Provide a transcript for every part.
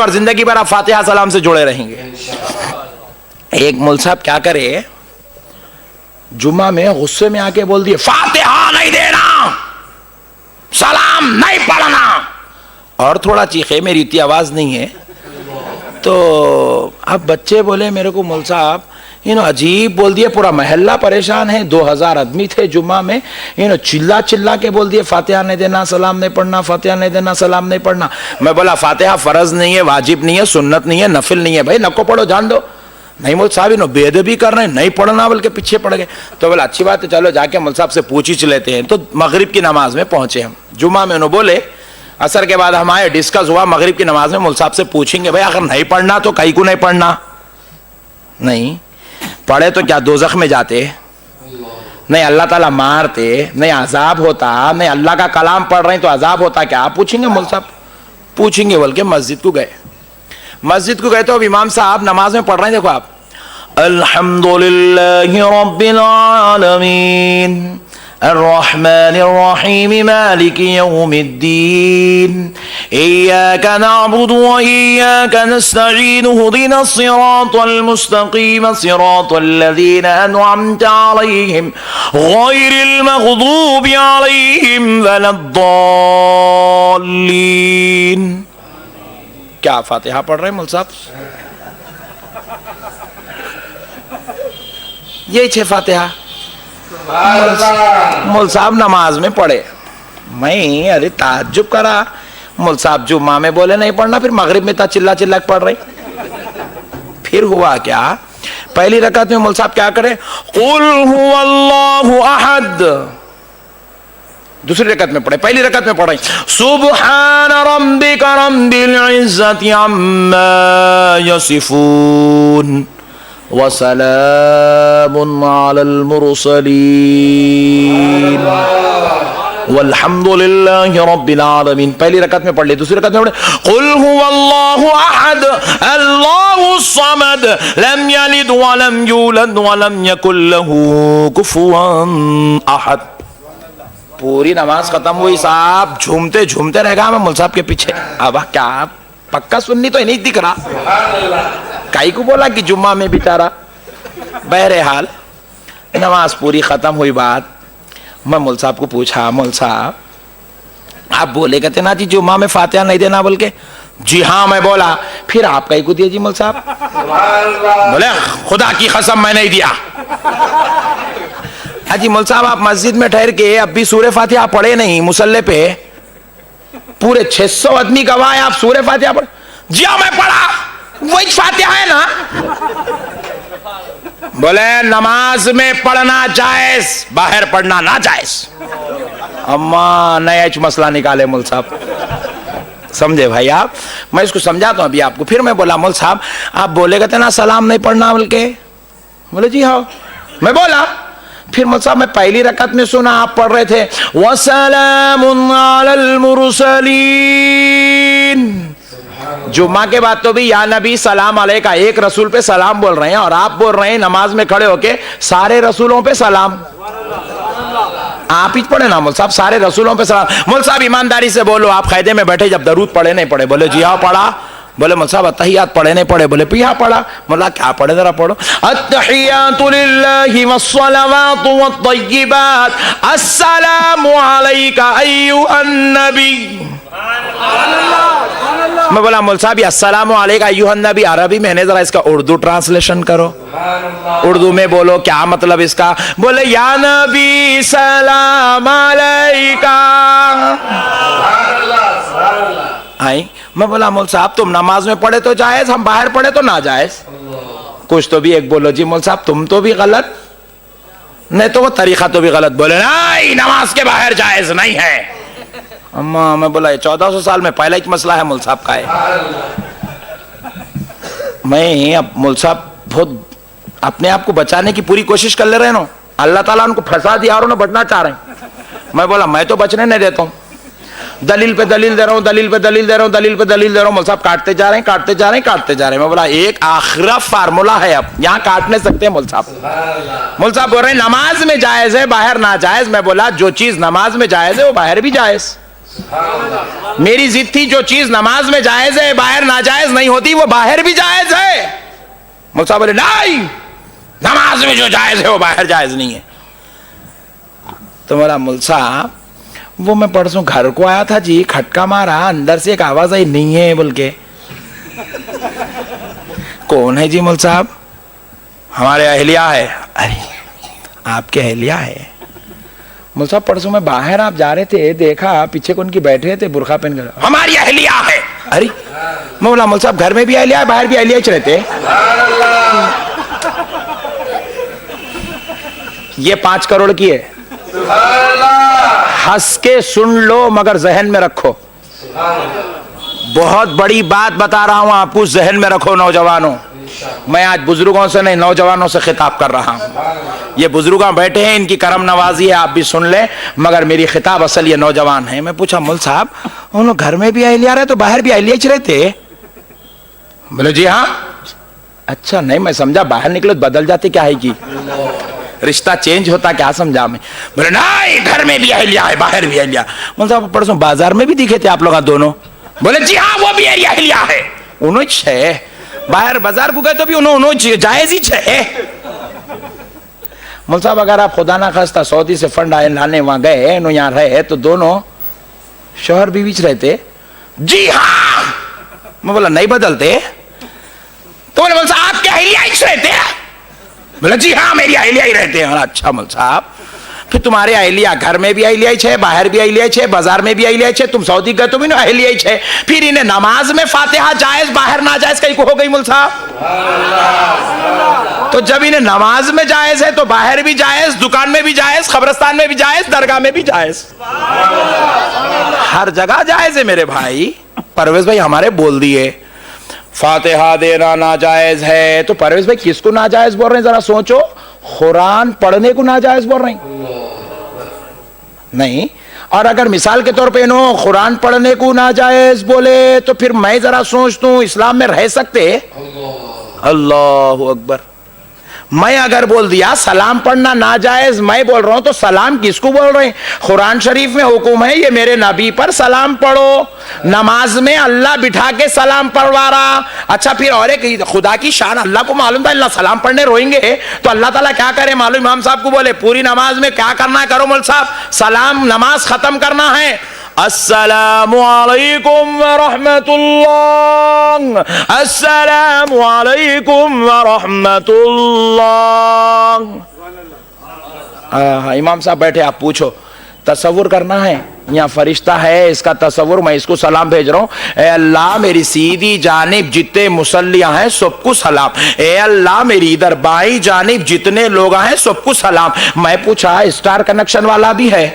اور زندگی بھر آپ فاتحہ سلام سے جڑے رہیں گے. ایک مول صاحب کیا کرے, جمعہ میں غصے میں آ کے بول دیے فاتحہ نہیں دینا, سلام نہیں پڑھنا, اور تھوڑا چیخے, میری اتنی آواز نہیں ہے. تو اب بچے بولے میرے کو مول صاحب عجیب بول دیے, پورا محلہ پریشان ہے, 2000 آدمی تھے جمعہ میں, چلا چلا کے بول دیے فاتحہ نہیں دینا, سلام نہیں پڑھنا, فاتحہ نہیں دینا, سلام نہیں پڑھنا. میں بولا فاتحہ فرض نہیں ہے, واجب نہیں ہے, سنت نہیں ہے, نفل نہیں ہے, بھائی نکو پڑھو, جان دو. نہیں مول صاحب بے ادبی کر رہے ہیں, نہیں پڑھنا, بلکہ پیچھے پڑ گئے. تو بولا اچھی بات ہے, چلو جا کے مول صاحب سے پوچھ ہی لیتے ہیں. تو مغرب کی نماز میں پہنچے ہم, جمعہ میں انہوں بولے, عصر کے بعد ہم آئے, ڈسکس ہوا, مغرب کی نماز میں مول صاحب سے پوچھیں گے بھائی اگر نہیں پڑھنا تو کہیں کو نہیں پڑھنا, نہیں پڑھے تو کیا دوزخ میں جاتے, نہیں اللہ تعالیٰ مارتے, نہیں عذاب ہوتا, نہیں اللہ کا کلام پڑھ رہے ہیں تو عذاب ہوتا, کیا آپ پوچھیں گے مول صاحب, پوچھیں گے. بول کے مسجد کو گئے, مسجد کو گئے تو اب امام صاحب نماز میں پڑھ رہے ہیں, دیکھو آپ, الحمدللہ رب العالمین الرحمن الرحیم مالک یوم الدین ایاک نعبد و ایاک نستعین اهدنا الصراط المستقیم صراط الذین انعمت علیہم غیر المغضوب علیہم ولا الضالین. کیا فاتحہ پڑھ رہے ہیں مول صاحب؟ یہی 6 فاتحہ مول صاحب نماز میں پڑھے. میں ارے تعجب کرا, مول صاحب جمعہ میں بولے نہیں پڑھنا, پھر مغرب میں تا چلا چلا پڑھ رہے. پھر ہوا کیا, پہلی رکعت میں مول صاحب کیا کرے, قل هو اللہ احد. دوسری رکعت میں پڑھے, پہلی رکعت میں پڑھ رہے سبحان ربک رب العزت عما یصفون وسلام علی المرسلین والحمد للہ رب العالمین. پہلی رکعت میں پڑھ لی, دوسری رکعت میں پڑھے قل هو اللہ احد اللہ الصمد لم یلد ولم یولد ولم یکن له کفوا احد. پوری نماز ختم ہوئی, صاحب جھومتے جھومتے رہ گا میں مول صاحب کے پیچھے. اب کیا پکا سننی تو نہیں دکھ رہا, کائی کو بولا کہ جمعہ میں بیچارہ. بہرحال نماز پوری ختم ہوئی, بات میں مول صاحب کو پوچھا, مول صاحب آپ بولے کہتے نا جی جمعہ میں فاتحہ نہیں دینا, بول کے جی ہاں میں بولا. پھر آپ کائی کو دیا جی مول صاحب؟ بولے خدا کی قسم میں نہیں دیا. ہاں جی مول صاحب آپ مسجد میں ٹھہر کے اب بھی سورہ فاتحہ پڑھے نہیں مصلی پہ, پورے 600 آدمی گواہ ہیں, آپ سورہ فاتحہ پڑھے؟ جی ہاں میں پڑھا, وہی فاتحہ ہے نا. بولے نماز میں پڑھنا جائز, باہر پڑھنا ناجائز. اما نیا مسئلہ نکالے مول صاحب, سمجھے بھائی آپ؟ میں اس کو سمجھاتا ہوں ابھی آپ کو. پھر میں بولا مول صاحب آپ بولے گا نا سلام نہیں پڑھنا, بول کے بولے جی ہاں میں بولا. پھر مول صاحب میں پہلی رکعت میں سنا آپ پڑھ رہے تھے وَسَلَامٌ عَلَى الْمُرْسَلِينَ. جمعہ کے بعد تو بھی یا نبی سلام علیکہ, ایک رسول پہ سلام بول رہے ہیں, اور آپ بول رہے ہیں نماز میں کھڑے ہو کے سارے رسولوں پہ سلام. آپ ہی پڑھے نا مول صاحب, سارے رسولوں پہ سلام. مول صاحب ایمانداری سے بولو, آپ قاعدے میں بیٹھے جب درود پڑھے نہیں پڑھے؟ بولے جی ہاں پڑھا. بولے مول صاحب اتحیات پڑھے نہیں پڑھے؟ بولے پی ہاں پڑھا. مولا کیا پڑھے ذرا پڑھو. التحیات للہ والصلوات والطیبات السلام علیک ایھا النبی. میں بولا مول صاحب یہ السلام علیکہ ایھا النبی عربی میں ہے, ذرا اس کا اردو ٹرانسلیشن کرو, اردو میں بولو کیا مطلب اس کا. بولے یا نبی سلام علیکہ. آئی میں بولا مول صاحب تم نماز میں پڑھے تو جائز, ہم باہر پڑھے تو ناجائز. کچھ تو بھی ایک بولو جی مول صاحب تم تو بھی غلط, نہیں تو وہ طریقہ تو بھی غلط. بولے نہیں نماز کے باہر جائز نہیں ہے. اما میں بولا یہ 1400 سال میں پہلا ایک مسئلہ ہے مول صاحب کا ہے. میں اب مول صاحب بہت اپنے آپ کو بچانے کی پوری کوشش کر لے رہے نا, اللہ تعالیٰ ان کو پھنسا دیا اور انہیں بچنا چاہ رہے ہیں. میں بولا میں تو بچنے نہیں دیتا ہوں, دلیل پہ دلیل دے رہا ہوں, دلیل پہ دلیل دے رہا ہوں, دلیل پہ دلیل دے رہا ہوں. مول صاحب کاٹتے جا رہے ہیں, کاٹتے جا رہے ہیں, کاٹتے جا رہے ہیں. میں بولا ایک آخری فارمولا ہے, اب یہاں کاٹ نہیں سکتے مول صاحب. مول صاحب بول رہے ہیں نماز میں جائز ہے باہر ناجائز. میں بولا جو چیز نماز میں جائز ہے وہ باہر بھی جائز. میری ضد تھی جو چیز نماز میں جائز ہے باہر ناجائز نہیں ہوتی وہ باہر بھی جائز ہے. مول صاحب بولے نہیں نماز میں جو جائز ہے وہ باہر جائز نہیں ہے. تو بولا مول صاحب وہ میں پرسوں گھر کو آیا تھا جی, کھٹکا مارا, اندر سے ایک آواز آئی نہیں ہے بول کے. کون ہے جی مول صاحب؟ ہمارے اہلیہ ہے. ارے آپ کے اہلیہ ہے؟ مول صاحب پرسوں میں باہر آپ جا رہے تھے, دیکھا پیچھے کون کی بیٹھے تھے برقع پہن کر. ہماری اہلیہ ہے. ارے میں بولا مول صاحب گھر میں بھی اہلیہ ہے باہر بھی اہلیہ ہی رہتے. یہ 5 کروڑ کی ہے, ہنس کے سن لو مگر ذہن میں رکھو. بہت بڑی بات بتا رہا ہوں آپ کو, ذہن میں رکھو نوجوانوں. میں آج بزرگوں سے نہیں نوجوانوں سے خطاب کر رہا ہوں. یہ بزرگاں بیٹھے ہیں, ان کی کرم نوازی ہے, آپ بھی سن لیں, مگر میری خطاب اصل یہ نوجوان ہے. میں پوچھا مول صاحب انہوں گھر میں بھی اہلیہ رہے تو باہر بھی اہلیہ ہی رہتے؟ بولے جی ہاں. اچھا نہیں میں سمجھا باہر نکلے تو بدل جاتے کیا ہے کی رشتہ چینج ہوتا کیا سمجھا میں. بولے نہیں گھر میں بھی اہلیہ ہے باہر بھی اہلیہ. مول صاحب پرسوں بازار میں بھی دکھے تھے آپ لوگ دونوں. بولے جی ہاں وہ بھی اہلیہ ہے. انہوں چھے باہر بازار کو گئے تو بھی انہوں جائز ہی چھے. مول صاحب اگر آپ خدا نہ خواستہ سعودی سے فنڈ لانے وہاں گئے انہوں یہاں رہے تو دونوں شوہر بیوی رہتے؟ جی ہاں. میں بولا نہیں بدلتے؟ تو بولے مول صاحب آپ کے اہلیہ ہی رہتے ہیں؟ بولا جی ہاں میری اہلیہ ہی رہتے ہیں. اچھا مول صاحب پھر تمہارے اہلیہ گھر میں بھی اہلیہ ہی چھے باہر بھی اہلیہ چھے بازار میں بھی اہلیہ چھے, تم سعودی گئے تو بھی اہلیہ ہی چھے, پھر انہیں نماز میں فاتحہ جائز باہر ناجائز کہیں کو ہو گئی مول صاحب؟ تو جب انہیں نماز میں جائز ہے تو باہر بھی جائز, دکان میں بھی جائز, قبرستان میں بھی جائز, درگاہ میں بھی جائز, ہر جگہ جائز ہے میرے بھائی. پرویز بھائی ہمارے بول دیے فاتحہ دینا ناجائز ہے, تو پرویز بھائی کس کو ناجائز بول رہے ہیں ذرا سوچو. قرآن پڑھنے کو ناجائز بول رہے ہیں نہیں. اور اگر مثال کے طور پہ انہوں قرآن پڑھنے کو ناجائز بولے تو پھر میں ذرا سوچتا ہوں اسلام میں رہ سکتے؟ اللہ اکبر. میں اگر بول دیا سلام پڑھنا ناجائز, میں بول رہا ہوں تو سلام کس کو بول رہے ہیں؟ قرآن شریف میں حکم ہے یہ میرے نبی پر سلام پڑھو, نماز میں اللہ بٹھا کے سلام پڑھوا رہا. اچھا پھر اور ایک خدا کی شان اللہ کو معلوم تھا اللہ سلام پڑھنے روئیں گے تو اللہ تعالیٰ کیا کرے معلوم؟ امام صاحب کو بولے پوری نماز میں کیا کرنا ہے کرو مول صاحب, سلام نماز ختم کرنا ہے, السلام علیکم ورحمت اللہ, السلام علیکم ورحمت اللہ. امام صاحب بیٹھے, آپ پوچھو تصور کرنا ہے یہاں فرشتہ ہے اس کا تصور, میں اس کو سلام بھیج رہا ہوں, اے اللہ میری سیدھی جانب جتنے مصلیاں ہیں سب کو سلام, اے اللہ میری ادھر بائیں جانب جتنے لوگ ہیں سب کو سلام. میں پوچھا اسٹار کنیکشن والا بھی ہے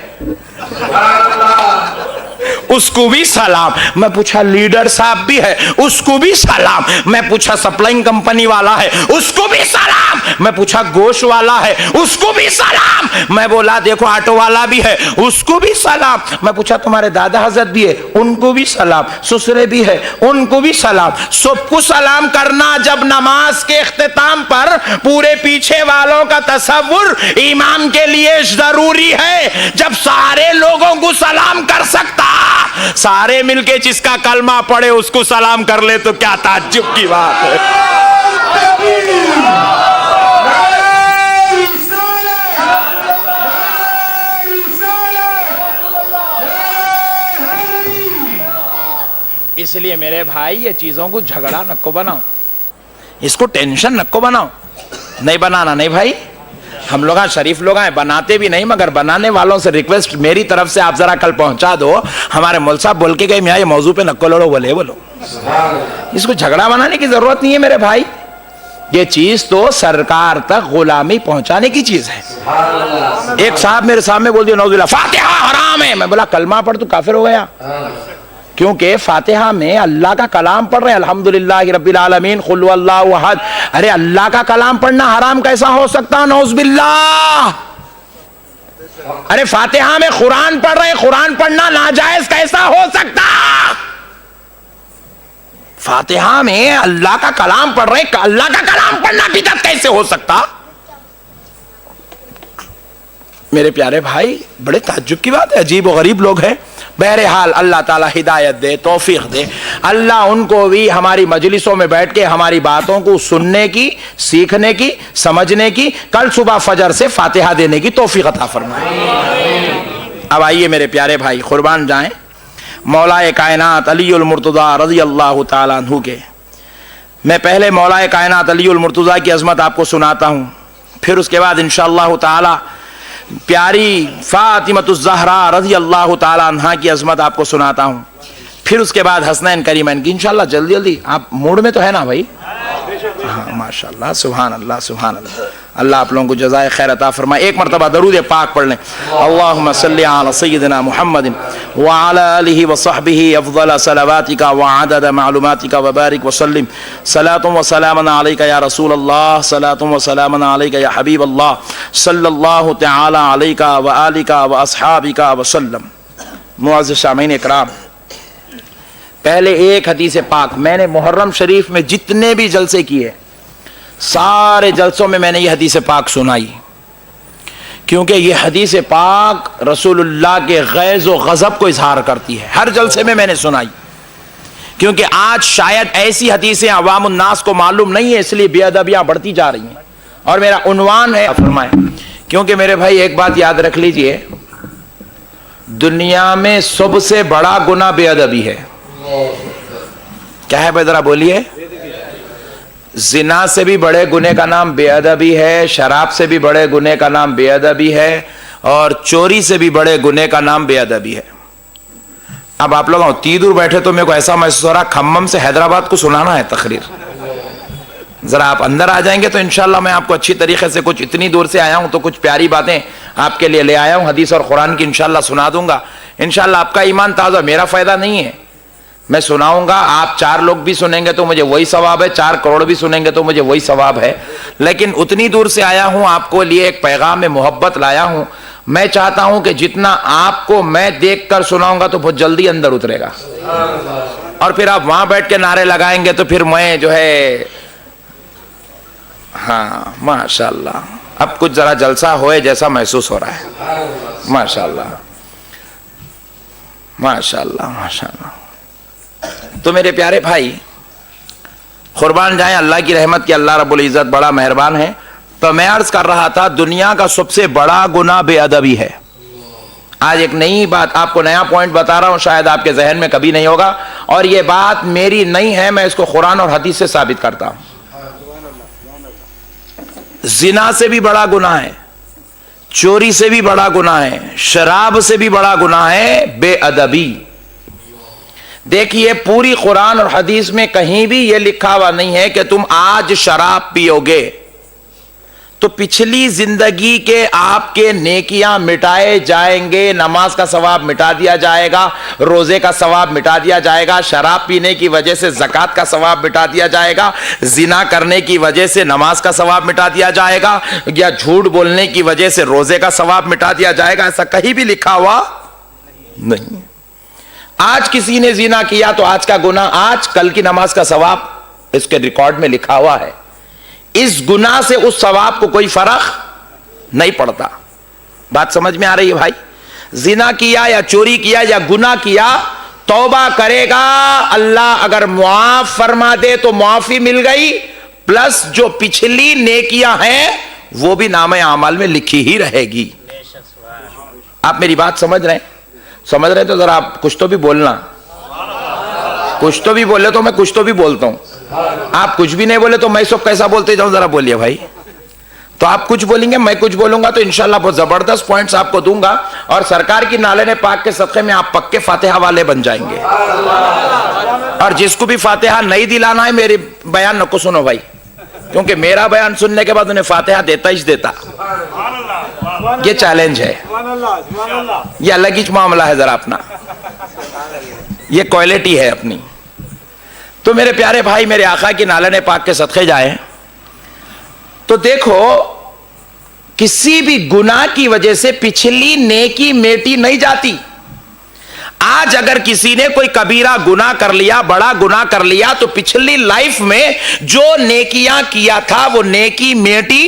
اس کو بھی سلام. میں پوچھا لیڈر صاحب بھی ہے اس کو بھی سلام. میں پوچھا سپلائنگ کمپنی والا ہے اس کو بھی سلام. میں پوچھا گوشت والا ہے اس کو بھی سلام. میں بولا دیکھو آٹو والا بھی ہے اس کو بھی سلام. میں پوچھا تمہارے دادا حضرت بھی ہے ان کو بھی سلام, سسرے بھی ہے ان کو بھی سلام. سب کو سلام کرنا. جب نماز کے اختتام پر پورے پیچھے والوں کا تصور امام کے لیے ضروری ہے, جب سارے لوگوں کو سلام کر سکتا, سارے مل کے جس کا کلمہ پڑھے اس کو سلام کر لے تو کیا تعجب کی بات ہے. اس لیے میرے بھائی یہ چیزوں کو جھگڑا نکو بناؤ, اس کو ٹینشن نکو بناؤ. نہیں بنانا نہیں بھائی, ہم لوگ شریف لوگ ہیں بناتے بھی نہیں, مگر بنانے والوں سے ریکویسٹ میری طرف سے آپ ذرا کل پہنچا دو. ہمارے مول صاحب بول کے گئے میاں یہ موضوع پہ نکو لڑو بولے بولو, اس کو جھگڑا بنانے کی ضرورت نہیں ہے میرے بھائی. یہ چیز تو سرکار تک غلامی پہنچانے کی چیز ہے. ایک صاحب میرے سامنے بول دیا نعوذ باللہ فاتحہ حرام ہے. میں بولا کلمہ پڑھ تو کافر ہو گیا, کیونکہ فاتحہ میں اللہ کا کلام پڑھ رہے ہیں الحمدللہ رب العالمین قل هو اللہ احد. ارے اللہ کا کلام پڑھنا حرام کیسا ہو سکتا؟ نعوذ باللہ. ارے فاتحہ میں قرآن پڑھ رہے ہیں, قرآن پڑھنا ناجائز کیسا ہو سکتا؟ فاتحہ میں اللہ کا کلام پڑھ رہے ہیں, اللہ کا کلام پڑھنا بدعت کیسے ہو سکتا؟ میرے پیارے بھائی بڑے تعجب کی بات ہے, عجیب و غریب لوگ ہیں. بہرحال اللہ تعالیٰ ہدایت دے، توفیق دے، اللہ ان کو بھی ہماری مجلسوں میں بیٹھ کے ہماری باتوں کو سننے کی، سیکھنے کی، سمجھنے کی، کل صبح فجر سے فاتحہ دینے کی توفیق عطا فرمائے۔ اب آئیے میرے پیارے بھائی، قربان جائیں مولا کائنات علی المرتضیٰ رضی اللہ تعالیٰ عنہ کے۔ میں پہلے مولا کائنات علی المرتضیٰ کی عظمت آپ کو سناتا ہوں، پھر اس کے بعد انشاءاللہ تعالی پیاری فاطمۃ الزہرا رضی اللہ تعالی عنہا کی عظمت آپ کو سناتا ہوں، پھر اس کے بعد حسنین کریمین کی انشاءاللہ۔ جلدی جلدی، آپ موڈ میں تو ہے نا بھائی؟ ہاں ماشاءاللہ، سبحان اللہ سبحان اللہ۔ اللہ آپ لوگوں کو جزائے خیر عطا فرمائے۔ ایک مرتبہ درود پاک پڑھ لیں، اللہم صلی علی سیدنا محمد وعلی آلہ وصحبہ افضل صلواتک وعدد معلوماتک وبارک وسلم، صلاۃ و سلام علیک یا رسول اللہ، صلاۃ و سلام علیک یا حبیب اللہ، صلی اللہ تعالی علیک وآلک واصحابک وسلم۔ معزز سامعین اکرام، پہلے ایک حدیث پاک، میں نے محرم شریف میں جتنے بھی جلسے کیے سارے جلسوں میں میں نے یہ حدیث پاک سنائی، کیونکہ یہ حدیث پاک رسول اللہ کے غیظ و غضب کو اظہار کرتی ہے۔ ہر جلسے میں نے سنائی، کیونکہ آج شاید ایسی حدیثیں عوام الناس کو معلوم نہیں ہے، اس لیے بے ادبیاں بڑھتی جا رہی ہیں، اور میرا عنوان ہے فرمائیں، کیونکہ میرے بھائی ایک بات یاد رکھ لیجئے، دنیا میں سب سے بڑا گناہ بے ادبی ہے۔ کیا ہے بھائی ذرا بولیے؟ زنا سے بھی بڑے گناہ کا نام بے ادبی ہے، شراب سے بھی بڑے گناہ کا نام بے ادبی ہے، اور چوری سے بھی بڑے گناہ کا نام بے ادبی ہے۔ اب آپ لوگ اتنی دور بیٹھے تو میرے کو ایسا محسوس ہو رہا کھمم سے حیدرآباد کو سنانا ہے تقریر۔ ذرا آپ اندر آ جائیں گے تو انشاءاللہ میں آپ کو اچھی طریقے سے، کچھ اتنی دور سے آیا ہوں تو کچھ پیاری باتیں آپ کے لیے لے آیا ہوں، حدیث اور قرآن کی انشاءاللہ سنا دوں گا۔ انشاءاللہ آپ کا ایمان تازہ، میرا فائدہ نہیں ہے، میں سناؤں گا، آپ 4 لوگ بھی سنیں گے تو مجھے وہی ثواب ہے، 4 کروڑ بھی سنیں گے تو مجھے وہی ثواب ہے، لیکن اتنی دور سے آیا ہوں، آپ کو لیے ایک پیغام محبت لایا ہوں۔ میں چاہتا ہوں کہ جتنا آپ کو میں دیکھ کر سناؤں گا تو بہت جلدی اندر اترے گا، اور پھر آپ وہاں بیٹھ کے نعرے لگائیں گے تو پھر میں جو ہے، ہاں ماشاءاللہ اب کچھ ذرا جلسہ ہوئے جیسا محسوس ہو رہا ہے، ماشاءاللہ ماشاءاللہ ماشاءاللہ۔ تو میرے پیارے بھائی، قربان جائیں اللہ کی رحمت کی، اللہ رب العزت بڑا مہربان ہے۔ تو میں عرض کر رہا تھا دنیا کا سب سے بڑا گناہ بے ادبی ہے۔ آج ایک نئی بات آپ کو، نیا پوائنٹ بتا رہا ہوں، شاید آپ کے ذہن میں کبھی نہیں ہوگا، اور یہ بات میری نہیں ہے، میں اس کو قرآن اور حدیث سے ثابت کرتا ہوں۔ زنا سے بھی بڑا گناہ ہے، چوری سے بھی بڑا گناہ ہے، شراب سے بھی بڑا گناہ ہے بے ادبی۔ دیکھیے پوری قرآن اور حدیث میں کہیں بھی یہ لکھا ہوا نہیں ہے کہ تم آج شراب پیو گے تو پچھلی زندگی کے آپ کے نیکیاں مٹائے جائیں گے، نماز کا ثواب مٹا دیا جائے گا، روزے کا ثواب مٹا دیا جائے گا، شراب پینے کی وجہ سے زکوٰۃ کا ثواب مٹا دیا جائے گا، زنا کرنے کی وجہ سے نماز کا ثواب مٹا دیا جائے گا، یا جھوٹ بولنے کی وجہ سے روزے کا ثواب مٹا دیا جائے گا، ایسا کہیں بھی لکھا ہوا نہیں۔ آج کسی نے زنا کیا تو آج کا گناہ، آج کل کی نماز کا ثواب اس کے ریکارڈ میں لکھا ہوا ہے، اس گناہ سے اس ثواب کو کوئی فرق نہیں پڑتا۔ بات سمجھ میں آ رہی ہے بھائی؟ زنا کیا یا چوری کیا یا گناہ کیا، توبہ کرے گا، اللہ اگر معاف فرما دے تو معافی مل گئی، پلس جو پچھلی نیکیاں ہیں وہ بھی نامہ اعمال میں لکھی ہی رہے گی۔ آپ میری بات سمجھ رہے ہیں؟ سمجھ رہے تو ذرا آپ کچھ تو بھی بولنا، کچھ تو بھی بولے تو میں کچھ تو بھی بولتا ہوں، آپ کچھ بھی نہیں بولے تو میں سب کیسا بولتے جاؤں، ذرا بولیے بھائی۔ تو آپ کچھ بولیں گے، میں کچھ بولوں گا، تو انشاءاللہ بہت زبردست پوائنٹس آپ کو دوں گا، اور سرکار کی نالے نے پاک کے صدقے میں آپ پکے فاتحہ والے بن جائیں گے۔ اور جس کو بھی فاتحہ نہیں دلانا ہے میرے بیان نہ کو سنو بھائی، کیونکہ میرا بیان سننے کے بعد انہیں فاتحہ دیتا ہی دیتا، یہ چیلنج ہے، یہ الگ ہی معاملہ ہے ذرا اپنا، یہ کوالٹی ہے اپنی۔ تو میرے پیارے بھائی، میرے آقا کی نالے پاک کے صدقے جائیں تو دیکھو کسی بھی گناہ کی وجہ سے پچھلی نیکی میٹی نہیں جاتی۔ آج اگر کسی نے کوئی کبیرہ گناہ کر لیا، بڑا گناہ کر لیا، تو پچھلی لائف میں جو نیکیاں کیا تھا وہ نیکی میٹی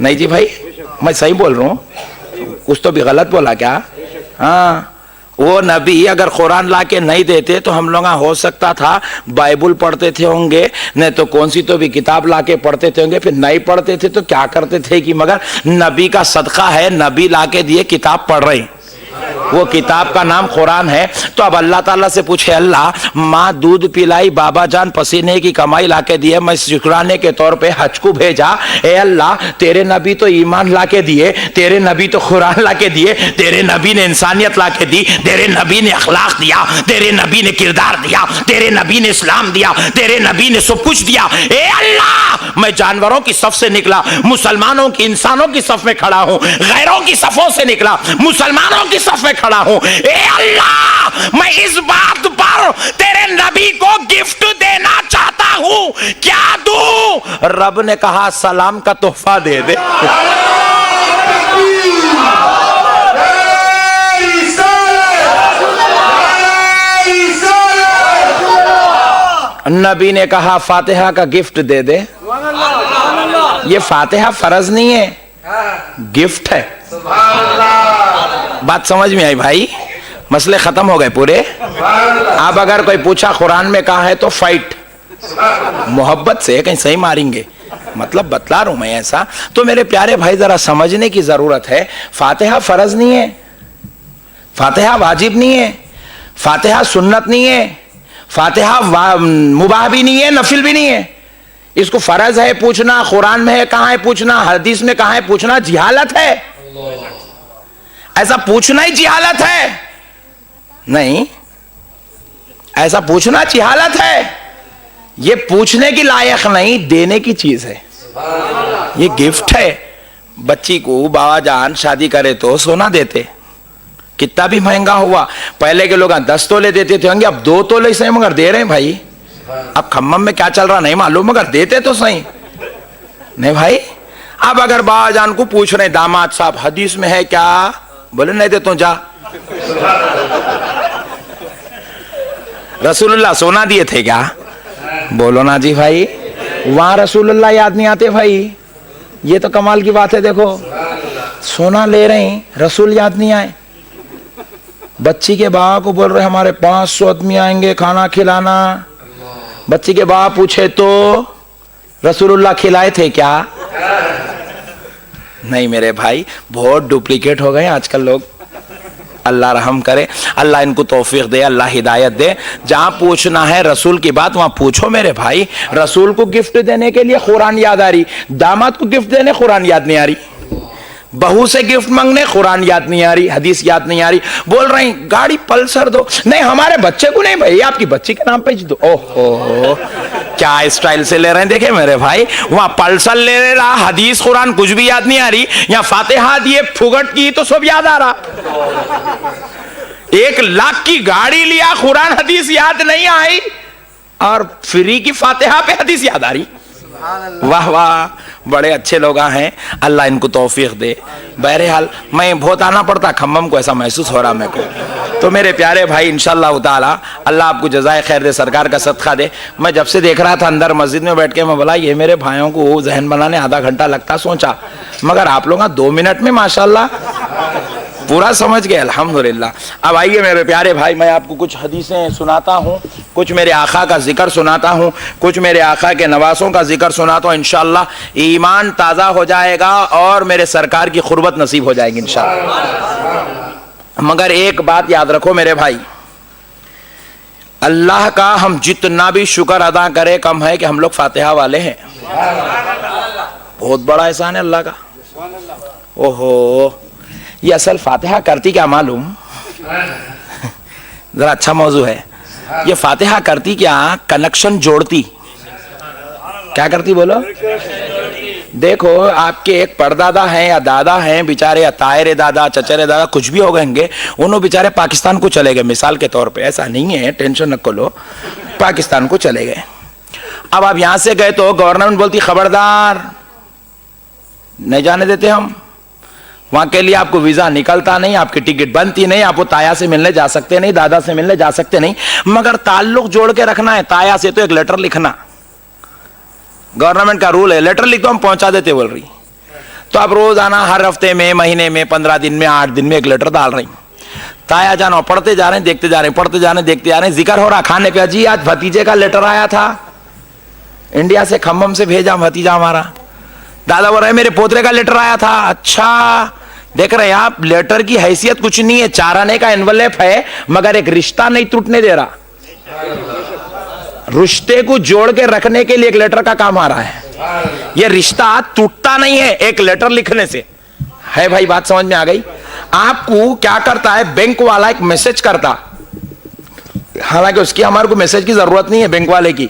نہیں جی بھائی میں صحیح بول رہا ہوں, کچھ تو بھی غلط بولا کیا؟ ہاں وہ نبی اگر قرآن لا کے نہیں دیتے تو ہم لوگ ہو سکتا تھا بائبل پڑھتے تھے ہوں گے, نہیں تو کون سی تو بھی کتاب لا کے پڑھتے تھے ہوں گے, پھر نہیں پڑھتے تھے تو کیا کرتے تھے کہ مگر نبی کا صدقہ ہے, نبی لا کے دیے کتاب پڑھ رہے ہیں, وہ کتاب کا نام قرآن ہے. تو اب اللہ تعالیٰ سے پوچھے اللہ ماں دودھ پلائی, بابا جان پسینے کی کمائی لا کے دیے, میں شکرانے کے طور پہ حج کو بھیجا, اے اللہ تیرے نبی تو ایمان لا کے دیے, تیرے نبی تو قرآن لا کے دیے, تیرے نبی نے انسانیت لا کے دی, تیرے نبی نے اخلاق دیا, تیرے نبی نے کردار دیا, تیرے نبی نے اسلام دیا, تیرے نبی نے سب کچھ دیا. اے اللہ میں جانوروں کی صف سے نکلا, مسلمانوں کی انسانوں کی صف میں کھڑا ہوں, غیروں کی صفوں سے نکلا, مسلمانوں کی صف میں کھڑا ہوں. اے اللہ میں اس بات پر تیرے نبی کو گفٹ دینا چاہتا ہوں, کیا دوں؟ رب نے کہا سلام کا تحفہ دے دے. نبی نے کہا فاتحہ کا گفٹ دے دے. یہ فاتحہ فرض نہیں ہے, گفٹ ہے. بات سمجھ میں آئی بھائی؟ مسئلے ختم ہو گئے پورے. اب اگر کوئی پوچھا قرآن میں کہا ہے تو فائٹ, محبت سے کہیں صحیح ماریں گے, مطلب بتلا رہا ہوں میں ایسا. تو میرے پیارے بھائی ذرا سمجھنے کی ضرورت ہے, فاتحہ فرض نہیں ہے, فاتحہ واجب نہیں ہے, فاتحہ سنت نہیں ہے, فاتحہ مباح بھی نہیں ہے, نفل بھی نہیں ہے. اس کو فرض ہے پوچھنا, قرآن میں ہے کہاں ہے پوچھنا, حدیث میں کہاں ہے پوچھنا, جہالت ہے. ایسا پوچھنا ہی جہالت ہے. نہیں, ایسا پوچھنا جہالت ہے. یہ پوچھنے کی لائق نہیں, دینے کی چیز ہے. یہ گفٹ ہے. بچی کو بابا جان شادی کرے تو سونا دیتے, کتنا بھی مہنگا ہوا. پہلے کے لوگ 10 تولے دیتے تھے, اب 2 تولے سے مگر دے رہے ہیں بھائی. اب کھمم میں کیا چل رہا نہیں معلوم, مگر دیتے تو صحیح نہیں بھائی. اب اگر بابا جان کو پوچھ رہے ہیں داماد صاحب حدیث میں ہے کیا, بولے نہیں دیتا ہوں, جا. رسول اللہ سونا دیے تھے کیا, بولو نا جی بھائی. وہاں رسول اللہ یاد نہیں آتے بھائی. یہ تو کمال کی بات ہے. دیکھو سونا لے رہے ہیں, رسول یاد نہیں آئے. بچی کے باپ کو بول رہے ہمارے 500 آدمی آئیں گے کھانا کھلانا. بچی کے باپ پوچھے تو رسول اللہ کھلائے تھے کیا؟ نہیں میرے بھائی, بہت ڈپلیکیٹ ہو گئے آج کل لوگ. اللہ رحم کرے, اللہ ان کو توفیق دے, اللہ ہدایت دے. جہاں پوچھنا ہے رسول کی بات وہاں پوچھو میرے بھائی. رسول کو گفٹ دینے کے لیے قرآن یاد آ رہی, داماد کو گفٹ دینے قرآن یاد نہیں آ رہی, بہو سے گفٹ مانگنے قرآن یاد نہیں آ رہی, حدیث یاد نہیں آ رہی. بول رہے ہیں گاڑی پلسر دو, نہیں ہمارے بچے کو نہیں بھائی, آپ کی بچی کے نام پہ دو. اوہ کیا اسٹائل سے لے رہے ہیں. دیکھیں میرے بھائی, وہاں پلسر لے رہا, حدیث قرآن کچھ بھی یاد نہیں آ رہی. یہاں فاتحہ دیے پھگٹ کی تو سب یاد آ رہا. 1 لاکھ کی گاڑی لیا, قرآن حدیث یاد نہیں آئی, اور فری کی فاتحہ پہ حدیث یاد آ رہی. واہ واہ, بڑے اچھے لوگ ہیں, اللہ ان کو توفیق دے. بہرحال میں بہت آنا پڑتا کھمم کو, ایسا محسوس ہو رہا میرے کو. تو میرے پیارے بھائی انشاءاللہ تعالی اللہ آپ کو جزائے خیر دے, سرکار کا صدقہ دے. میں جب سے دیکھ رہا تھا اندر مسجد میں بیٹھ کے, میں بولا یہ میرے بھائیوں کو ذہن بنانے آدھا گھنٹہ لگتا, سوچا مگر آپ لوگ 2 منٹ میں ماشاءاللہ پورا سمجھ گئے الحمدللہ. اب آئیے میرے پیارے بھائی, میں آپ کو کچھ حدیثیں سناتا ہوں, کچھ میرے آقا کا ذکر سناتا ہوں, کچھ میرے آقا کے نواسوں کا ذکر سناتا ہوں. انشاءاللہ ایمان تازہ ہو جائے گا اور میرے سرکار کی قربت نصیب ہو جائے گی انشاءاللہ. مگر ایک بات یاد رکھو میرے بھائی, اللہ کا ہم جتنا بھی شکر ادا کرے کم ہے کہ ہم لوگ فاتحہ والے ہیں. بہت بڑا احسان ہے اللہ کا. اوہو, یہ اصل فاتحہ کرتی کیا معلوم؟ ذرا اچھا موضوع ہے. یہ فاتحہ کرتی کیا, کنیکشن جوڑتی. کیا کرتی بولو؟ دیکھو آپ کے ایک پردادا ہیں یا دادا ہیں بیچارے, یا تائر دادا چچرے دادا کچھ بھی ہو گئے گے, انہوں بیچارے پاکستان کو چلے گئے مثال کے طور پہ. ایسا نہیں ہے, ٹینشن نہ لو, پاکستان کو چلے گئے. اب آپ یہاں سے گئے تو گورنمنٹ بولتی خبردار نہیں جانے دیتے ہم. وہاں کے لیے آپ کو ویزا نکلتا نہیں, آپ کی ٹکٹ بنتی نہیں, آپ کو تایا سے ملنے جا سکتے نہیں, دادا سے ملنے جا سکتے نہیں. مگر تعلق جوڑ کے رکھنا ہے. تایا سے تو ایک لیٹر لکھنا, گورنمنٹ کا رول ہے, لیٹر لکھ دو ہم پہنچا دیتے بول رہی. تو اب روزانہ ہر ہفتے میں، مہینے میں، 15 دن میں، 8 دن میں 1 لیٹر ڈال رہی. تایا جانا پڑھتے جا رہے ہیں، دیکھتے جا رہے ہیں، پڑھتے جا رہے ہیں، دیکھتے جا رہے ہیں. ذکر ہو رہا کھانے پہ، جی آج بھتیجے کا لیٹر آیا تھا انڈیا سے، کھمم سے بھیجا بھتیجا ہمارا. دادا بول رہے میرے پوترے کا لیٹر آیا تھا. اچھا دیکھ رہے ہیں آپ، لیٹر کی حیثیت کچھ نہیں ہے، 4 آنے کا انویلپ ہے، مگر ایک رشتہ نہیں ٹوٹنے دے رہا. رشتے کو جوڑ کے رکھنے کے لیے ایک لیٹر کا کام آ رہا ہے. یہ رشتہ ٹوٹتا نہیں ہے ایک لیٹر لکھنے سے. ہے بھائی بات سمجھ میں آ گئی؟ آپ کو کیا کرتا ہے، بینک والا ایک میسج کرتا، حالانکہ اس کی ہمارے کو میسج کی ضرورت نہیں ہے بینک والے کی،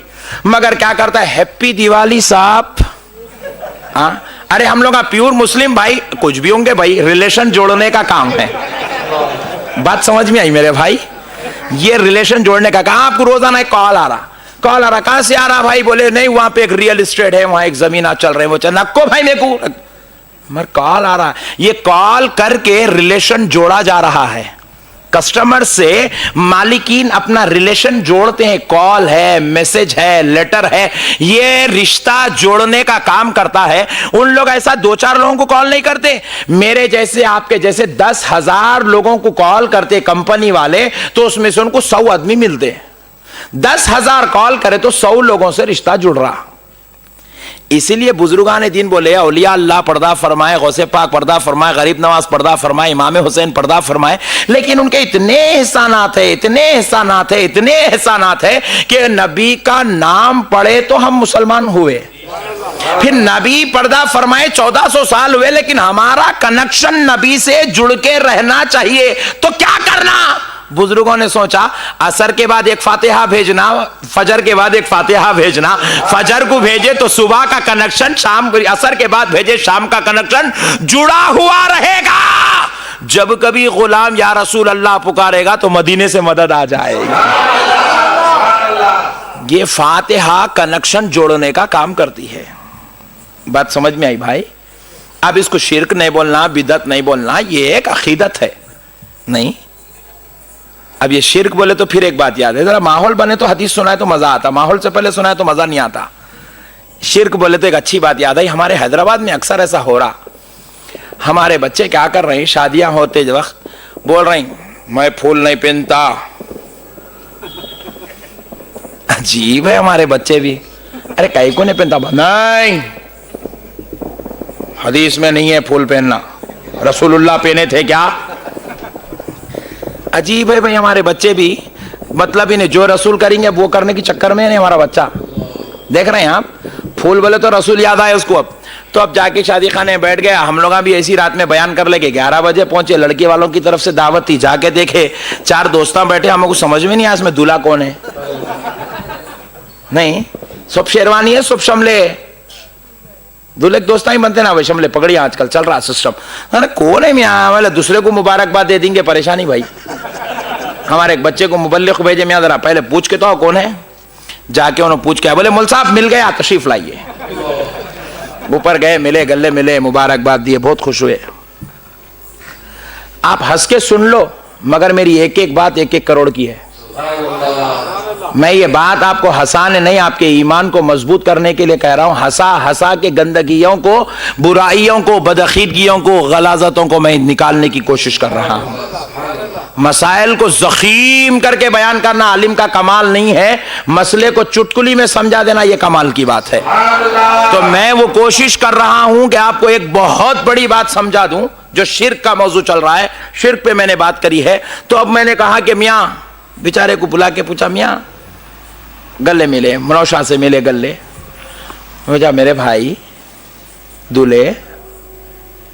مگر کیا کرتا ہے، ہیپی دیوالی صاحب. ارے ہم لوگ پیور مسلم بھائی، کچھ بھی ہوں گے بھائی، ریلیشن جوڑنے کا کام ہے. بات سمجھ میں آئی میرے بھائی؟ یہ ریلیشن جوڑنے کا کام. آپ کو روزانہ ایک کال آ رہا، کہاں سے آ رہا بھائی؟ بولے نہیں وہاں پہ ایک ریئل اسٹیٹ ہے، وہاں ایک زمین چل رہے ہیں، وہ چل نکو بھائی میرے کو، مگر کال آ رہا. یہ کال کر کے ریلیشن جوڑا جا رہا ہے. کسٹمر سے مالکین اپنا ریلیشن جوڑتے ہیں، کال ہے، میسج ہے، لیٹر ہے، یہ رشتہ جوڑنے کا کام کرتا ہے. ان لوگ ایسا 2-4 لوگوں کو کال نہیں کرتے، میرے جیسے آپ کے جیسے 10,000 لوگوں کو کال کرتے کمپنی والے، تو اس میں سے ان کو 100 آدمی ملتے. 10,000 کال کرے تو 100 لوگوں سے رشتہ جڑ رہا. اسی لیے بزرگان دین بولے اولیاء اللہ پردہ فرمائے، غوث پاک پردہ فرمائے، غریب نواز پردہ فرمائے، امام حسین پردہ فرمائے، لیکن ان کے اتنے احسانات ہیں، اتنے احسانات ہیں، اتنے احسانات ہیں کہ نبی کا نام پڑھے تو ہم مسلمان ہوئے. پھر نبی پردہ فرمائے 1400 سال ہوئے، لیکن ہمارا کنیکشن نبی سے جڑ کے رہنا چاہیے. تو کیا کرنا؟ بزرگوں نے سوچا عصر کے بعد ایک فاتحہ بھیجنا، فجر کے بعد ایک فاتحہ بھیجنا. فجر کو بھیجے تو صبح کا کنیکشن، شام عصر کے بعد بھیجے شام کا کنیکشن جڑا ہوا رہے گا. جب کبھی غلام یا رسول اللہ پکارے گا تو مدینے سے مدد آ جائے گی. یہ فاتحہ کنیکشن جوڑنے کا کام کرتی ہے. بات سمجھ میں آئی بھائی؟ اب اس کو شرک نہیں بولنا، بدعت نہیں بولنا، یہ ایک عقیدت ہے نہیں. اب یہ شرک بولے تو پھر ایک بات یاد ہے، ذرا ماحول بنے تو حدیث سنائے تو مزہ آتا، ماحول سے پہلے سنائے تو مزہ نہیں آتا. شرک بولے تو ایک اچھی بات یاد آئی، ہمارے حیدرآباد میں اکثر ایسا ہو رہا. ہمارے بچے کیا کر رہے ہیں، شادیاں ہوتے وقت بول رہے ہیں میں پھول نہیں پہنتا. عجیب ہے ہمارے بچے بھی. ارے کئی کو نہیں پہنتا؟ نہیں، حدیث میں نہیں ہے پھول پہننا، رسول اللہ پہنے تھے کیا؟ عجیب ہے بھائی ہمارے بچے بھی، مطلب انہیں جو رسول کریں گے وہ کرنے کی چکر میں نہیں. ہمارا بچہ دیکھ رہے ہیں آپ، پھول بولے تو رسول یاد آئے اس کو. اب جا کے شادی خانے بیٹھ گیا. ہم لوگ بھی ایسی رات میں بیان کر لے کے 11 بجے پہنچے، لڑکی والوں کی طرف سے دعوت تھی، جا کے دیکھے 4 دوستاں بیٹھے. ہم کو سمجھ میں نہیں آیا اس میں دولہا کون ہے. نہیں، سب شیروانی ہے، سب شملے. دولہے دوستاں ہی بنتے نا، وہ شملے پگڑیاں آج کل چل رہا سسٹم. کون ہے میاں؟ دوسرے کو مبارکباد دے دیں گے، پریشانی بھائی. ہمارے ایک بچے کو مبلغ بھیجے، میاں ذرا پہلے پوچھ کے تو کون ہے. جا کے انہوں پوچھ کے بولے مول صاحب مل گیا، تشریف لائیے. اوپر گئے، ملے، گلے ملے، مبارکباد دیے، بہت خوش ہوئے. آپ ہنس کے سن لو، مگر میری ایک ایک بات 1-1 کروڑ کی ہے. میں یہ بات آپ کو ہنسانے نہیں، آپ کے ایمان کو مضبوط کرنے کے لیے کہہ رہا ہوں. ہنسا کے گندگیوں کو، برائیوں کو، بدعقیدگیوں کو، غلاظتوں کو میں نکالنے کی کوشش کر رہا ہوں. مسائل کو ضخیم کر کے بیان کرنا عالم کا کمال نہیں ہے، مسئلے کو چٹکلی میں سمجھا دینا یہ کمال کی بات ہے. تو میں وہ کوشش کر رہا ہوں کہ آپ کو ایک بہت بڑی بات سمجھا دوں. جو شرک کا موضوع چل رہا ہے، شرک پہ میں نے بات کری ہے. تو اب میں نے کہا کہ میاں، بیچارے کو بلا کے پوچھا، میاں گلے ملے، منوشا سے ملے گلے. مجھا میرے بھائی دولے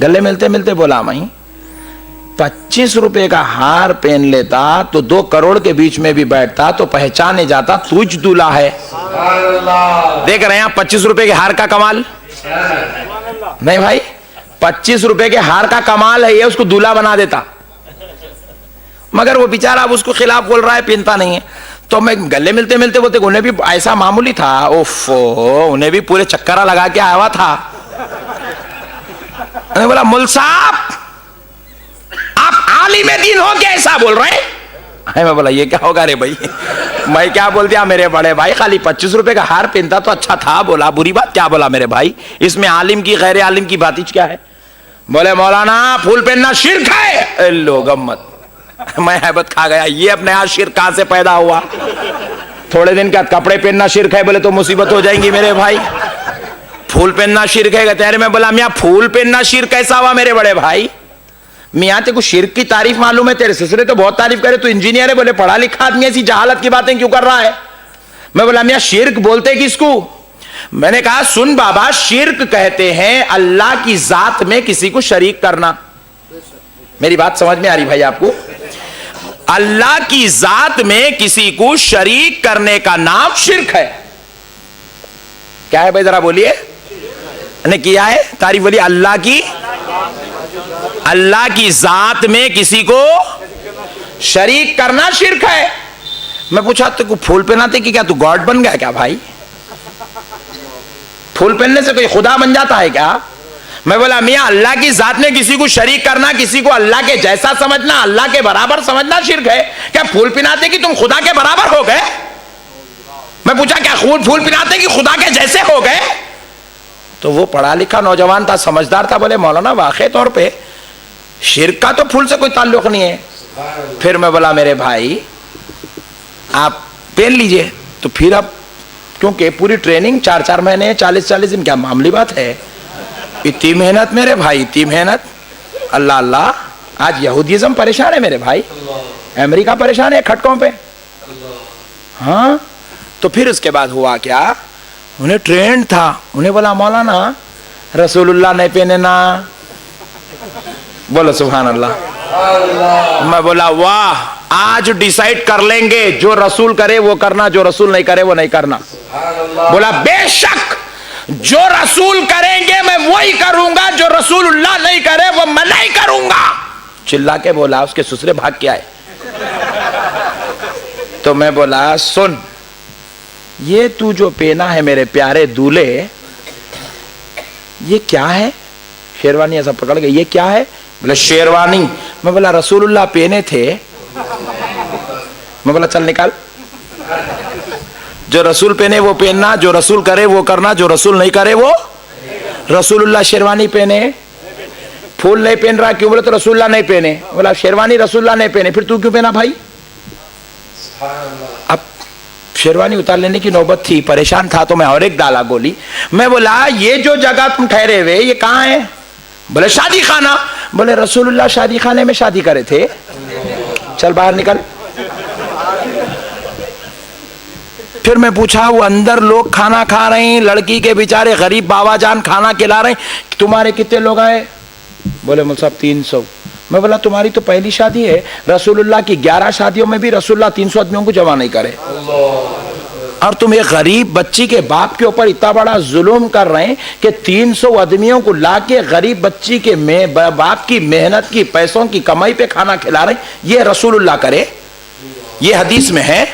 گلے ملتے ملتے بولا میں 25 روپے کا ہار پہن لیتا تو 2 کروڑ کے بیچ میں بھی بیٹھتا تو پہچانے جاتا تجھ دولہا ہے. دیکھ رہے ہیں 25 روپے کے ہار کا کمال نہیں بھائی، 25 روپے کے ہار کا کمال ہے یہ، اس کو دولہا بنا دیتا. مگر وہ بیچارہ اب اس کو خلاف بول رہا ہے، پہنتا نہیں ہے. تو میں گلے ملتے ملتے بولتے انہیں بھی ایسا معمولی تھا، انہیں بھی پورے چکرہ لگا کے آیا ہوا تھا. میں بولا مل صاحب آپ عالم دین ہو کے ایسا بول رہے ہیں؟ میں بولا یہ کیا ہوگا رے بھائی، میں کیا بول دیا میرے بڑے بھائی، خالی 25 روپے کا ہار پہنتا تو اچھا تھا. بولا بری بات کیا؟ بولا میرے بھائی اس میں عالم کی غیر عالم کی بات کیا ہے؟ بولے مولانا پھول پہننا شرک ہے. لو گمت, میں ہیبت کھا گیا, یہ اپنے ہاتھ شرک کہاں سے پیدا ہوا؟ تھوڑے دن کا کپڑے پہننا شرک ہے, بولے تو مصیبت ہو جائیں گی میرے بھائی. پھول پہننا شرک ہے کہتے ہیں. میں بولا میاں پھول پہننا شرک کیسا ہوا میرے بڑے بھائی؟ میاں تیرے کو شرک کی تعریف معلوم ہے؟ تیرے سسرے تو بہت تعریف کرے, تو انجینئر ہے. بولے پڑھا لکھا آدمی ایسی جہالت کی باتیں کیوں کر رہا ہے؟ میں بولا میاں شرک بولتے کس کو؟ میں نے کہا سن بابا, شرک کہتے ہیں اللہ کی ذات میں کسی کو شریک کرنا. میری بات سمجھ میں آ رہی بھائی آپ کو؟ اللہ کی ذات میں کسی کو شریک کرنے کا نام شرک ہے. کیا ہے بھائی ذرا بولیے, نے کیا ہے تعریف بولیے. اللہ کی ذات میں کسی کو شریک کرنا شرک ہے. میں پوچھا تو کو پھول پہناتے کہ کیا تو گاڈ بن گیا کیا بھائی؟ پھول پہننے سے کوئی خدا بن جاتا ہے کیا؟ میں بولا میاں اللہ کی ذات میں کسی کو شریک کرنا, کسی کو اللہ کے جیسا سمجھنا, اللہ کے برابر سمجھنا شرک ہے. کیا پھول پہناتے کہ تم خدا کے برابر ہو گئے؟ میں پوچھا کیا پھول پہناتے کہ خدا کے جیسے ہو گئے؟ تو وہ پڑھا لکھا نوجوان تھا, سمجھدار تھا. بولے مولانا واقعی طور پہ شرک کا تو پھول سے کوئی تعلق نہیں ہے. پھر میں بولا میرے بھائی آپ پہن لیجئے. تو پھر اب کیونکہ پوری ٹریننگ 4 مہینے 40 دن, کیا معاملی بات ہے؟ اتنی محنت میرے بھائی, اتنی محنت. اللہ اللہ, آج یہودیزم پریشان ہے میرے بھائی, امریکہ پریشان ہے کھٹکوں پہ. ہاں تو پھر اس کے بعد ہوا کیا, انہیں ٹرینڈ تھا, انہیں بولا مولانا رسول اللہ نہیں پہنے نا. بولو سبحان اللہ. میں بولا واہ, آج ڈیسائیڈ کر لیں گے, جو رسول کرے وہ کرنا, جو رسول نہیں کرے وہ نہیں کرنا. بولا بے شک جو رسول کریں گے میں وہی کروں گا, جو رسول اللہ نہیں کرے وہ میں نہیں کروں گا. چلا کے بولا, اس کے سسرے بھاگ کے آئے. تو میں بولا سن, یہ تو جو پہنا ہے میرے پیارے دولہے, یہ کیا ہے؟ شیروانی ایسا پکڑ گئے, یہ کیا ہے؟ بولا شیروانی. میں بولا رسول اللہ پہنے تھے. میں بولا چل نکال, جو رسول پہنے وہ پہننا, جو رسول کرے وہ کرنا, جو رسول نہیں کرے وہ. رسول اللہ شیروانی پہنے, پھول نہیں پہن رہا, کیوں؟ بولے تو رسول اللہ نہیں پہنے. بولا شیروانی رسول اللہ نہیں پہنے, پھر تو کیوں پہنا بھائی؟ اب شیروانی اتار لینے کی نوبت تھی, پریشان تھا تو میں اور ایک ڈالا گولی. میں بولا یہ جو جگہ تم ٹھہرے ہوئے یہ کہاں ہے؟ بولے شادی خانہ. بولے رسول اللہ شادی خانے میں شادی کرے تھے, چل باہر نکل. پھر میں پوچھا وہ اندر لوگ کھانا کھا رہے ہیں, لڑکی کے بیچارے غریب بابا جان کھانا کھلا رہے ہیں, تمہارے کتنے لوگ آئے؟ بولے مول صاحب 300. میں بولا تمہاری تو پہلی شادی ہے, رسول اللہ کی 11 شادیوں میں بھی رسول اللہ 300 آدمیوں کو جمع نہیں کرے, اور تم ایک غریب بچی کے باپ کے اوپر اتنا بڑا ظلم کر رہے ہیں کہ 300 آدمیوں کو لا کے غریب بچی کے باپ کی محنت کی پیسوں کی کمائی پہ کھانا کھلا رہے ہیں. یہ رسول اللہ کرے؟ یہ حدیث میں ہے,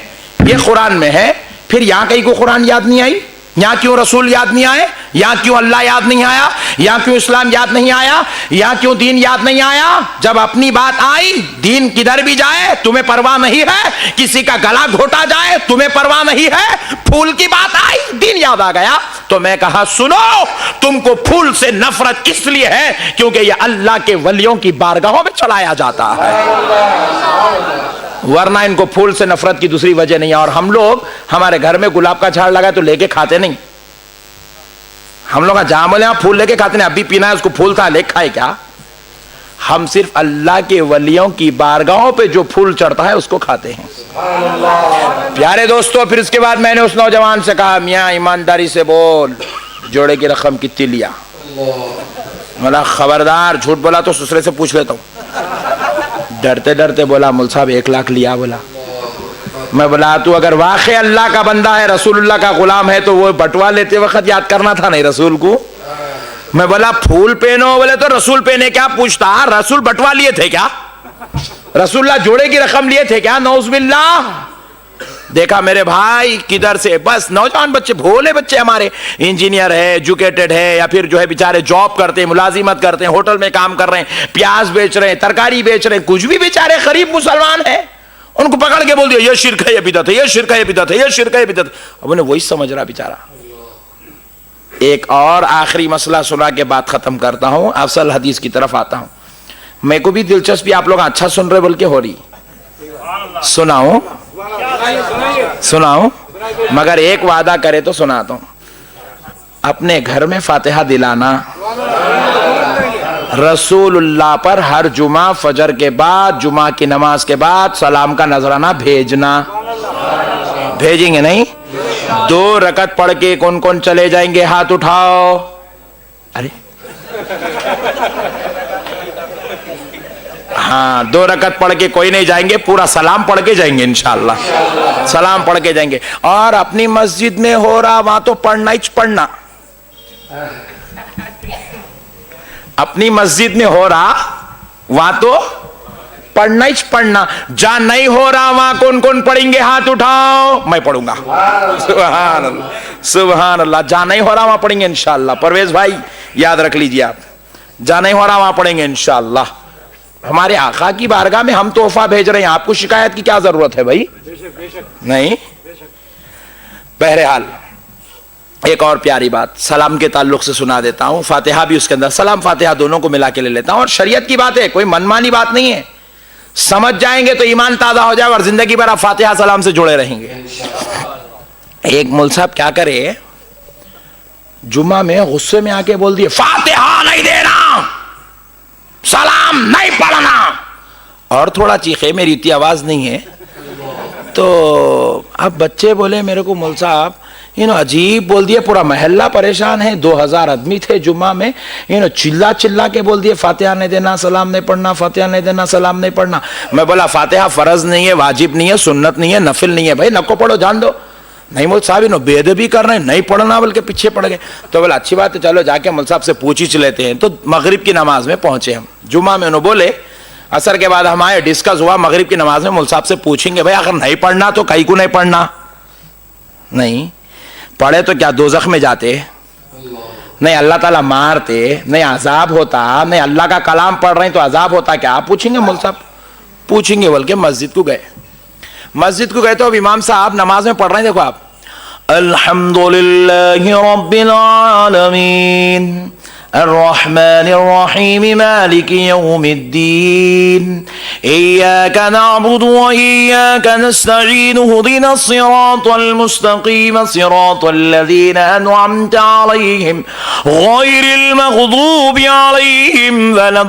یہ قرآن میں ہے. پھر یہاں کہیں کو قرآن یاد نہیں آئی؟ یہاں کیوں رسول یاد نہیں آئے؟ یہاں کیوں اللہ یاد نہیں آیا؟ یہاں کیوں اسلام یاد نہیں آیا؟ یہاں کیوں دین یاد نہیں آیا؟ جب اپنی بات آئی, دین کدھر بھی جائے تمہیں پرواہ نہیں ہے, کسی کا گلا گھوٹا جائے تمہیں پرواہ نہیں ہے. پھول کی بات آئی, دین یاد آ گیا. تو میں کہا سنو, تم کو پھول سے نفرت اس لیے ہے کیونکہ یہ اللہ کے ولیوں کی بارگاہوں میں چلایا جاتا ہے, ورنہ ان کو پھول سے نفرت کی دوسری وجہ نہیں ہے. اور ہم لوگ, ہمارے گھر میں گلاب کا جھاڑ لگا تو لے کے کھاتے نہیں. ہم لوگ جہاں بولے ہاں پھول لے کے کھاتے نہیں, ابھی پینا ہے اس کو پھول تھا لے کھائے کیا؟ ہم صرف اللہ کے ولیوں کی بارگاہوں پہ جو پھول چڑھتا ہے اس کو کھاتے ہیں. پیارے دوستو, پھر اس کے بعد میں نے اس نوجوان سے کہا میاں ایمانداری سے بول, جوڑے کی رقم کتنی لیا؟ بولا خبردار جھوٹ بولا تو سسرے سے پوچھ لیتا ہوں. ڈرتے ڈرتے بولا مول صاحب 1 لاکھ لیا. بولا میں بولا تو اگر واقعی اللہ کا بندہ ہے, رسول اللہ کا غلام ہے, تو وہ بٹوا لیتے وقت یاد کرنا تھا نہیں رسول کو. میں بولا پھول پہنو, بولے تو رسول پہنے کیا پوچھتا, رسول بٹوا لیے تھے کیا؟ رسول اللہ جوڑے کی رقم لیے تھے کیا؟ نعوذ باللہ. دیکھا میرے بھائی کدھر سے, بس نوجوان بچے, بھولے بچے ہمارے, انجینئر ہے, ایجوکیٹڈ ہے, یا پھر جو ہے بیچارے جاب کرتے ہیں, ملازمت کرتے ہیں, ہوٹل میں کام کر رہے ہیں, پیاز بیچ رہے ہیں, ترکاری بیچ رہے ہیں, کچھ بھی بیچارے غریب مسلمان ہیں, ان کو پکڑ کے بول دیا یہ شرک ہے, یہ بدعت ہے, یہ شرک ہے, یہ بدعت ہے, یہ شرک ہے, یہ بدعت. اب انہیں وہی سمجھ رہا بیچارہ. ایک اور آخری مسئلہ سنا کے بات ختم کرتا ہوں، افضل حدیث کی طرف آتا ہوں. میں کو بھی دلچسپی آپ لوگ اچھا سن رہے بلکہ ہو رہی، سناؤں مگر ایک وعدہ کرے تو سناتا ہوں. اپنے گھر میں فاتحہ دلانا، رسول اللہ پر ہر جمعہ فجر کے بعد، جمعہ کی نماز کے بعد سلام کا نذرانہ بھیجنا. بھیجیں گے نہیں؟ 2 رکعت پڑھ کے کون کون چلے جائیں گے؟ ہاتھ اٹھاؤ. ارے ہاں 2 رکعت پڑھ کے کوئی نہیں جائیں گے، پورا سلام پڑھ کے جائیں گے انشاءاللہ. سلام پڑھ کے جائیں گے. اور اپنی مسجد میں ہو رہا وہاں تو پڑھنا ہی پڑھنا، اپنی مسجد میں ہو رہا وہاں تو پڑھنا ہی پڑھنا. جہاں نہیں ہو رہا وہاں کون کون پڑھیں گے؟ ہاتھ اٹھاؤ. میں پڑھوں گا. سبحان اللہ سبحان اللہ. جہاں نہیں ہو رہا وہاں پڑھیں گے انشاءاللہ. پرویز بھائی یاد رکھ لیجئے، آپ جہاں نہیں ہو رہا وہاں پڑھیں گے انشاءاللہ. ہمارے آقا کی بارگاہ میں ہم تحفہ بھیج رہے ہیں، آپ کو شکایت کی کیا ضرورت ہے بھائی؟ نہیں. بہرحال ایک اور پیاری بات سلام کے تعلق سے سنا دیتا ہوں. فاتحہ بھی اس کے اندر، سلام فاتحہ دونوں کو ملا کے لے لیتا ہوں. اور شریعت کی بات ہے، کوئی منمانی بات نہیں ہے. سمجھ جائیں گے تو ایمان تازہ ہو جائے اور زندگی بھر آپ فاتحہ سلام سے جڑے رہیں گے. ایک مول صاحب کیا کرے، جمعہ میں غصے میں آ کے بول دیے فاتحہ نہیں دینا، سلام نہیں پڑھنا. اور تھوڑا چیخے، میری اتنی آواز نہیں ہے. تو اب بچے بولے میرے کو مول صاحب عجیب بول دیے، پورا محلہ پریشان ہے، 2000 آدمی تھے جمعہ میں، چلا چلا کے بول دیے فاتحہ نہیں دینا، سلام نہیں پڑھنا، فاتحہ نہیں دینا، سلام نہیں پڑھنا. میں بولا فاتحہ فرض نہیں ہے، واجب نہیں ہے، سنت نہیں ہے، نفل نہیں ہے بھائی، نہ کو پڑھو جان دو. نہیں مول صاحب بے ادبی کر رہے ہیں، نہیں پڑھنا بلکہ پیچھے پڑ گئے. تو بولا اچھی بات ہے، چلو جا کے مول صاحب سے پوچھ ہی لیتے ہیں. تو مغرب کی نماز میں پہنچے ہم جمعہ میں. انہوں بولے عصر کے بعد ہم آئے، ڈسکس ہوا، مغرب کی نماز میں مول صاحب سے پوچھیں گے بھائی اگر نہیں پڑھنا تو کہیں کو نہیں پڑھنا. نہیں پڑھے تو کیا دوزخ میں جاتے؟ نہیں اللہ تعالیٰ مارتے؟ نہیں عذاب ہوتا؟ نہیں اللہ کا کلام پڑھ رہے ہیں تو عذاب ہوتا کیا؟ آپ پوچھیں گے مول صاحب؟ پوچھیں گے. بلکہ مسجد کو گئے تو اب امام صاحب نماز میں پڑھ رہے ہیں. دیکھو آپ الحمدللہ رب العالمین الرحمن الرحیم مالک یوم الدین ایاک نعبد و ایاک نستعین اهدنا الصراط المستقیم صراط الذین انعمت علیہم غیر المغضوب علیہم ولا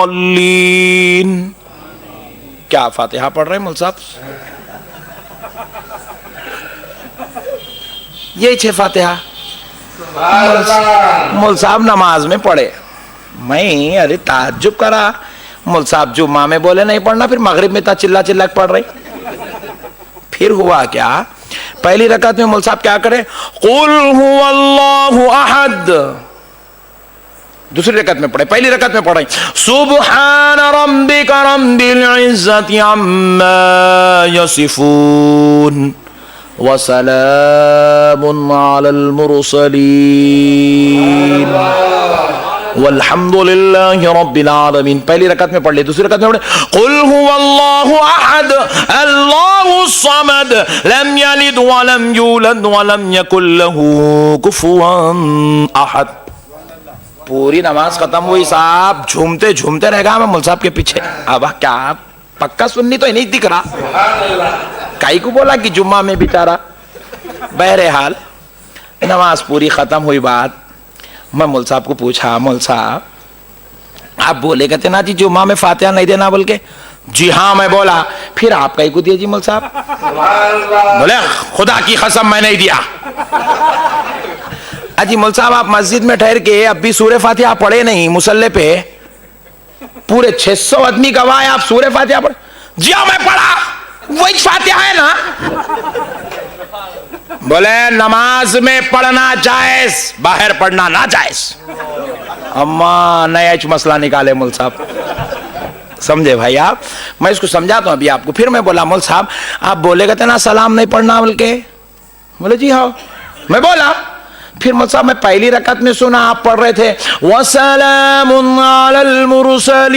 الضالین. کیا فاتحہ پڑھ رہے ہیں مول صاحب؟ یہی 6 فاتحہ مول صاحب نماز میں پڑھے. میں ارے تعجب کرا، مول صاحب جمعہ میں بولے نہیں پڑھنا، پھر مغرب میں تا چلا چلا پڑھ رہے. پھر ہوا کیا، پہلی رکعت میں مول صاحب کیا کرے، قل هو اللہ احد. دوسری رکعت میں پڑھے، پہلی رکعت میں پڑھے سبحان ربک رب العزت عما یصفون وسلام علی المرسلین والحمد للہ رب العالمین. پہلی رکعت میں پڑھ لی. دوسری رکعت میں پڑھے قل هو اللہ احد اللہ الصمد لم یلد ولم یولد ولم یکن له کفوا احد. پوری نماز ختم ہوئی، صاحب جھومتے جھومتے رہ گا میں مول صاحب کے پیچھے. اب کیا پکا سننی تو نہیں دکھ رہا، کائی کو بولا کہ جمعہ میں بیچارہ. بہرحال نماز پوری ختم ہوئی. بات میں مول صاحب کو پوچھا، مول صاحب آپ بولے کہتے نا جی جمعہ میں فاتحہ نہیں دینا، بلکہ جی ہاں میں بولا. پھر آپ کائی کو دیا جی مول صاحب؟ بولے خدا کی قسم میں نہیں دیا. اجی مول صاحب آپ مسجد میں ٹھہر کے اب بھی سورہ فاتحہ پڑھے نہیں مصلی پہ؟ پورے 600 آدمی گواہ ہے، آپ سورہ فاتحہ پڑھے؟ جی ہاں میں پڑھا، وہی فاتحہ ہے نا. بولے نماز میں پڑھنا جائز، باہر پڑھنا ناجائز. اما نیا مسئلہ نکالے مول صاحب، سمجھے بھائی آپ؟ میں اس کو سمجھاتا ہوں ابھی آپ کو. پھر میں بولا مول صاحب آپ بولے کہتے نا سلام نہیں پڑھنا، بلکہ بولے جی ہاں میں بولا. پھر مول صاحب میں پہلی رکعت میں سنا آپ پڑھ رہے تھے وَسَلَامٌ عَلَى الْمُرْسَلِينَ